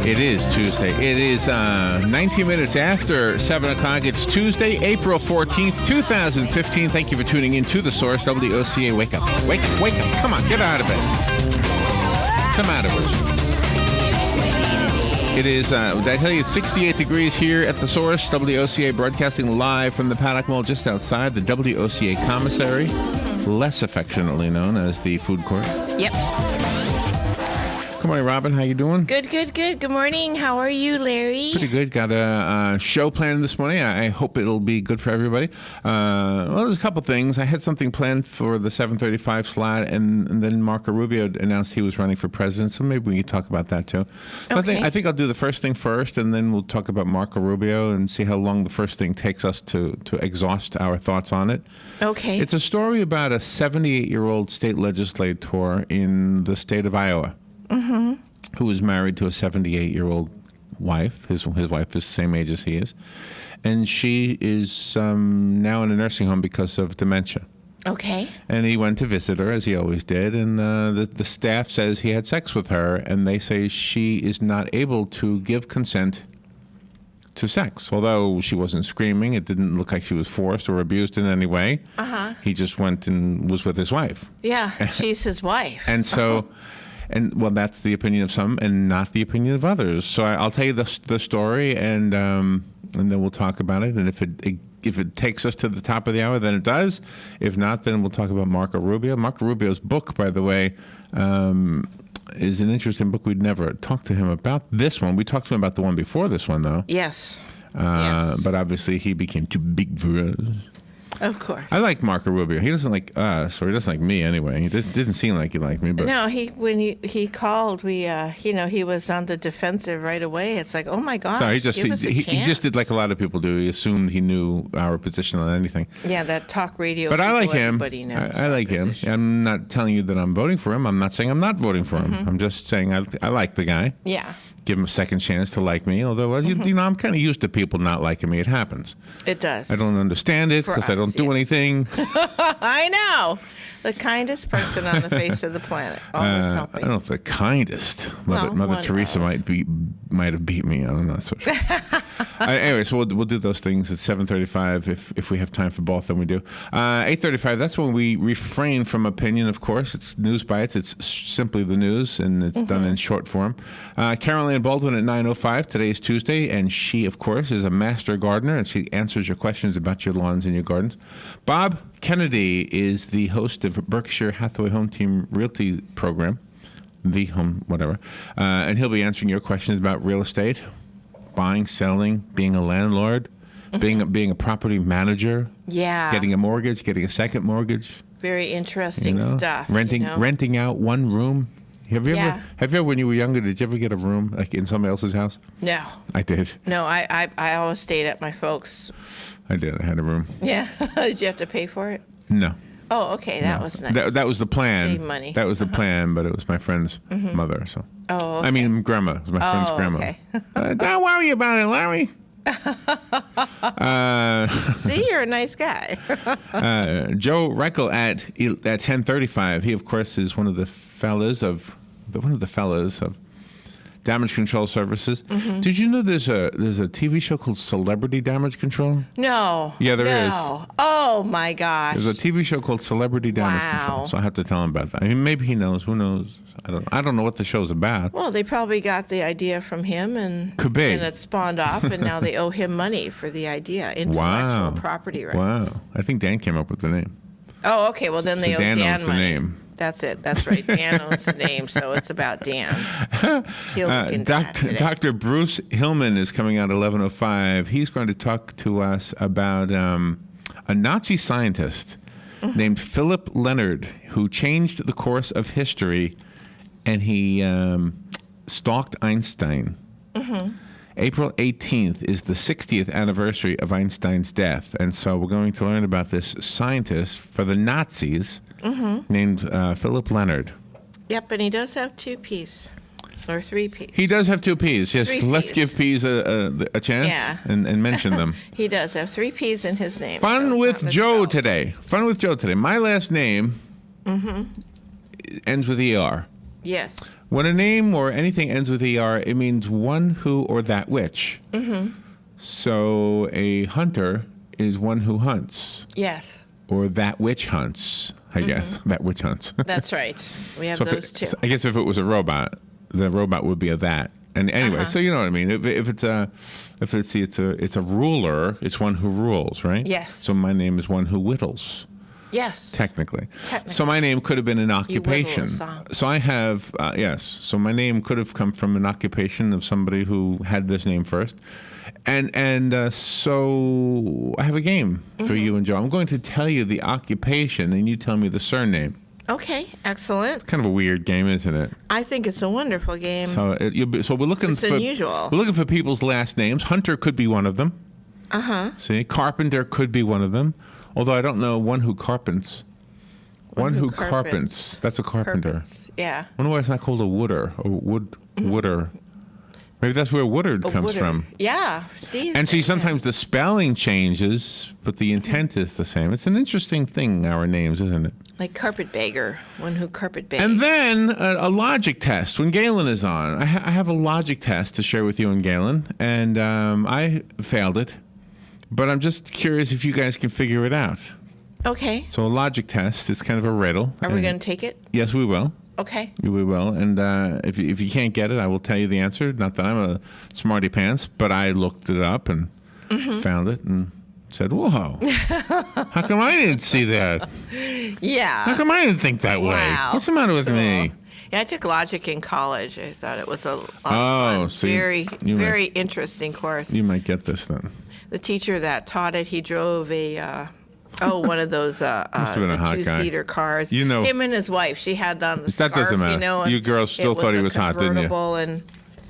It is Tuesday. It is 19 minutes after 7 o'clock. It's Tuesday, April 14th, 2015. Thank you for tuning in to The Source, WOCA. Wake up. Wake up. Wake up. Come on, get out of bed. What's the matter with you? It is, did I tell you, it's 68 degrees here at The Source, WOCA, broadcasting live from the Paddock Mall just outside the WOCA commissary, less affectionately known as the food court. Yep. Good morning, Robin. How you doing? Good. Good morning. How are you, Larry? Pretty good. Got a show planned this morning. I hope it'll be good for everybody. Well, there's a couple things. I had something planned for the 7:35 slot, and then Marco Rubio announced he was running for president, so maybe we can talk about that too. Okay. I think I'll do the first thing first, and then we'll talk about Marco Rubio and see how long the first thing takes us to exhaust our thoughts on it. Okay. It's a story about a 78-year-old state legislator in the state of Iowa. Mm-hmm. Who was married to a 78-year-old wife. His wife is the same age as he is. And she is now in a nursing home because of dementia. Okay. And he went to visit her, as he always did, and the staff says he had sex with her, and they say she is not able to give consent to sex. Although she wasn't screaming, it didn't look like she was forced or abused in any way. Uh-huh. He just went and was with his wife. Yeah, she's his wife. And so... And well, that's the opinion of some, and not the opinion of others. So I'll tell you the story, and then we'll talk about it. And if it takes us to the top of the hour, then it does. If not, then we'll talk about Marco Rubio. Marco Rubio's book, by the way, is an interesting book. We'd never talked to him about this one. We talked to him about the one before this one, though. Yes. But obviously, he became too big for us. Of course. I like Marco Rubio. He doesn't like us, or he doesn't like me anyway. He didn't seem like he liked me. But no, when he called, he was on the defensive right away. It's like, oh my gosh, so he just did like a lot of people do. He assumed he knew our position on anything. Yeah, that talk radio. But I like him. Knows I like him. I'm not telling you that I'm voting for him. I'm not saying I'm not voting for him. Mm-hmm. I'm just saying I like the guy. Yeah. Give him a second chance to like me. Although, you know, I'm kind of used to people not liking me. It happens. It does. I don't understand it because I don't do anything. I know. The kindest person on the face of the planet. Always helping. I don't know if the kindest. Mother Teresa might have beat me. I'm not so sure. Anyway, so we'll do those things at 7:35 if we have time for both. Then we do. 8:35. That's when we refrain from opinion. Of course, it's news bites. It's simply the news, and it's done in short form. Caroline Baldwin at 9:05. Today is Tuesday, and she, of course, is a master gardener, and she answers your questions about your lawns and your gardens. Bob Kennedy is the host of Berkshire Hathaway Home Team Realty program, the home, whatever, and he'll be answering your questions about real estate, buying, selling, being a landlord, being a property manager, getting a mortgage, getting a second mortgage. Very interesting stuff. Renting out one room. Have you ever, when you were younger, did you ever get a room like in somebody else's house? No. I did. No, I always stayed at my folks'. I did. I had a room. Yeah. Did you have to pay for it? No. Oh, okay. That was nice. That was the plan. Save money. That was the plan, but it was my friend's mother. So. Oh, okay. I mean, grandma. It was my friend's grandma. Okay. Don't worry about it, Larry. See, you're a nice guy. Joe Reckel at 10:35. He, of course, is one of the fellas of Damage Control Services. Mm-hmm. Did you know there's a TV show called Celebrity Damage Control? No. Yeah, there is. Oh my gosh. There's a TV show called Celebrity Damage Control. So I have to tell him about that. I mean, maybe he knows. Who knows? I don't know what the show's about. Well, they probably got the idea from him, and could be, and it spawned off, and now they owe him money for the idea. Intellectual property rights. Wow. I think Dan came up with the name. Oh, okay. Well, then they owe Dan owns money. The name. That's it. That's right. Dan owns the name, so it's about Dan. He'll look into that today. Dr. Bruce Hillman is coming out at 11:05. He's going to talk to us about a Nazi scientist named Philip Leonard, who changed the course of history, and he stalked Einstein. April 18th is the 60th anniversary of Einstein's death, and so we're going to learn about this scientist for the Nazis named Philip Leonard. Yep, and he does have 2 P's. Or 3 P's. He does have 2 P's. Yes, 3 let's Ps. give P's a chance and mention them. He does have 3 P's in his name. Fun with Joe today. Fun with Joe today. My last name ends with ER. Yes. When a name or anything ends with ER, it means one who or that which. Mm-hmm. So a hunter is one who hunts. Yes. Or that which hunts, I guess. That which hunts. That's right. We have those too. I guess if it was a robot, the robot would be a that. And anyway, so you know what I mean. If it's a ruler, it's one who rules, right? Yes. So my name is one who whittles. Yes. Technically. So my name could have been an occupation. So I have yes. So my name could have come from an occupation of somebody who had this name first. And so I have a game for you and Joe. I'm going to tell you the occupation, and you tell me the surname. Okay, excellent. It's kind of a weird game, isn't it? I think it's a wonderful game. So we're looking It's unusual. We're looking for people's last names. Hunter could be one of them. See, carpenter could be one of them. Although I don't know one who carpents. One who carpents. That's a carpenter. Carpets. Yeah. I wonder why it's not called a wooder. Wooder. Maybe that's where Woodard comes from. Yeah. Steve. And see, sometimes the spelling changes, but the intent is the same. It's an interesting thing, our names, isn't it? Like carpetbagger, one who carpetbags. And then a logic test when Galen is on. I have a logic test to share with you and Galen, and I failed it. But I'm just curious if you guys can figure it out. Okay. So a logic test is kind of a riddle. Are we going to take it? Yes, we will. Okay. We will. And if you can't get it, I will tell you the answer. Not that I'm a smarty pants, but I looked it up and found it and said, whoa, how come I didn't see that? Yeah. How come I didn't think that way? Wow. What's the matter with me? Yeah, I took logic in college. I thought it was a lot of fun. See, very interesting course. You might get this then. The teacher that taught it, he drove one of those Must have been a hot guy. two-seater cars. You know, him and his wife. She had on the that scarf, doesn't matter. You know, you girls still thought he was hot, didn't you? And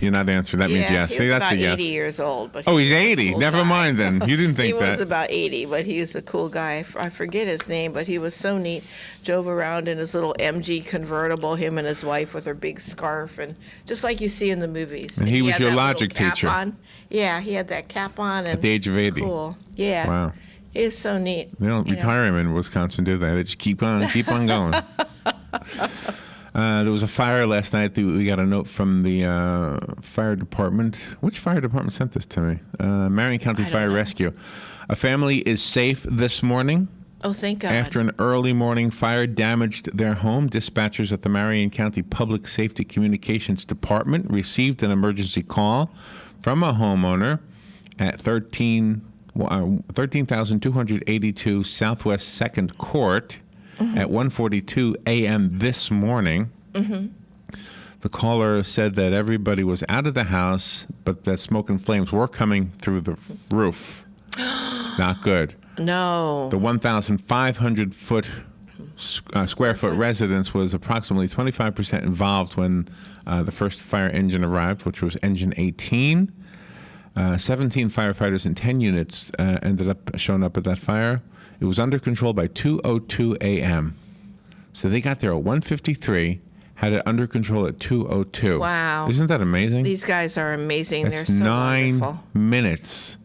you're not answering. That means yes. He See, was that's about a yes. 80 years old. But he's 80. Cool Never guy. mind then. You didn't think he that. was about 80, but he was a cool guy. I forget his name, but he was so neat. Drove around in his little MG convertible, him and his wife with her big scarf, and just like you see in the movies. And he was had your that logic little cap teacher. on. Yeah, he had that cap on. And at the age of 80. Cool. Yeah. Wow. He is so neat. They don't retire him in Wisconsin, do they? They just keep on going. There was a fire last night. We got a note from the fire department. Which fire department sent this to me? Marion County Fire Rescue. A family is safe this morning. Oh, thank God. After an early morning fire damaged their home, dispatchers at the Marion County Public Safety Communications Department received an emergency call from a homeowner at 13,282 Southwest 2nd Court at 1:42 a.m. this morning. The caller said that everybody was out of the house, but that smoke and flames were coming through the roof. Not good. No. The 1,500 square foot residence was approximately 25% involved when the first fire engine arrived, which was engine 18. 17 firefighters and 10 units ended up showing up at that fire. It was under control by 2:02 a.m. So they got there at 1:53, had it under control at 2:02. Wow. Isn't that amazing? These guys are amazing. That's They're so 9 wonderful. minutes.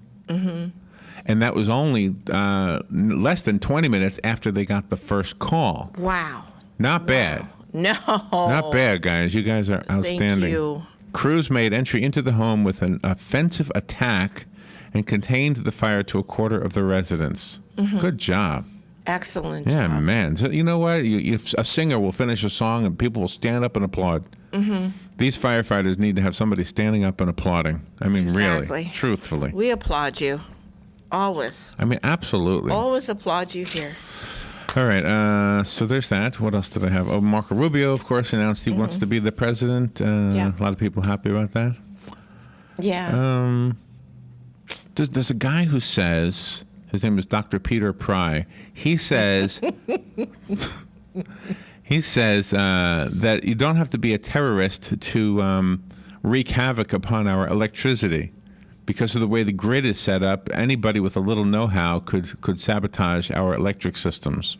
And that was only less than 20 minutes after they got the first call. Wow. Not bad. No. Not bad, guys. You guys are outstanding. Thank you. Crews made entry into the home with an offensive attack and contained the fire to a quarter of the residents. Good job. Excellent Yeah, job. man. So you know what? A singer will finish a song and people will stand up and applaud. These firefighters need to have somebody standing up and applauding. I mean, Exactly. really, truthfully. We applaud you. Always. I mean, absolutely. Always applaud you here. All right, so there's that. What else did I have? Oh, Marco Rubio, of course, announced he wants to be the president. Yeah. A lot of people happy about that. Yeah. There's a guy who says, his name is Dr. Peter Pry. He says, that you don't have to be a terrorist to wreak havoc upon our electricity. Because of the way the grid is set up, anybody with a little know-how could sabotage our electric systems.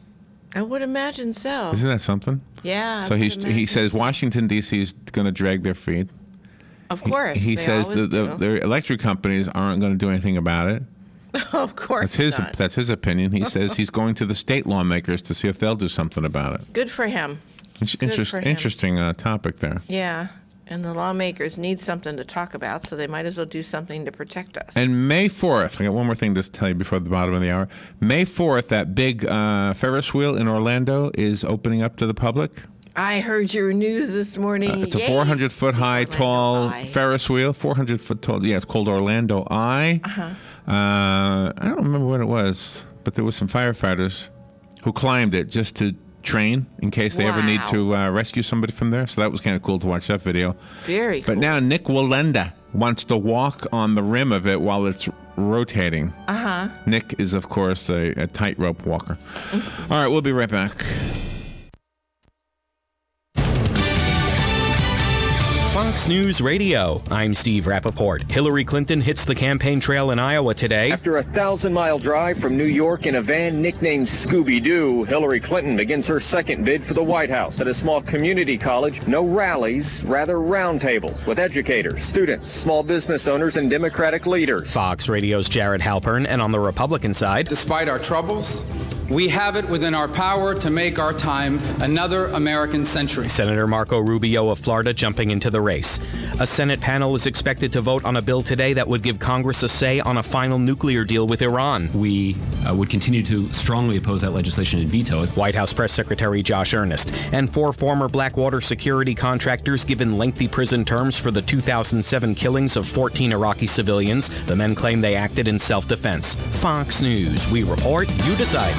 I would imagine so. Isn't that something? Yeah. I So would he imagine says so. Washington, D.C. is going to drag their feet. Of course. He they says always do. the electric companies aren't going to do anything about it. Of course not. That's his opinion. He says he's going to the state lawmakers to see if they'll do something about it. Good for him. for him. Interesting topic there. Yeah. And the lawmakers need something to talk about, so they might as well do something to protect us. And May 4th, I got one more thing to tell you before the bottom of the hour. May 4th, that big Ferris wheel in Orlando is opening up to the public. I heard your news this morning. It's a 400-foot high, tall Ferris wheel, 400-foot tall. Yeah, it's called Orlando Eye. I don't remember when it was, but there was some firefighters who climbed it just to train in case they ever need to rescue somebody from there. So that was kind of cool to watch that video. Very cool. But now Nick Wallenda wants to walk on the rim of it while it's rotating. Nick is, of course, a tightrope walker. All right, we'll be right back. Fox News Radio. I'm Steve Rappaport. Hillary Clinton hits the campaign trail in Iowa today. After a 1,000-mile drive from New York in a van nicknamed Scooby-Doo, Hillary Clinton begins her second bid for the White House at a small community college. No rallies, rather roundtables with educators, students, small business owners, and Democratic leaders. Fox Radio's Jared Halpern, and on the Republican side, despite our troubles, we have it within our power to make our time another American century. Senator Marco Rubio of Florida jumping into the race. A Senate panel is expected to vote on a bill today that would give Congress a say on a final nuclear deal with Iran. We would continue to strongly oppose that legislation and veto it. White House Press Secretary Josh Earnest and 4 former Blackwater security contractors given lengthy prison terms for the 2007 killings of 14 Iraqi civilians. The men claim they acted in self-defense. Fox News. We report, you decide.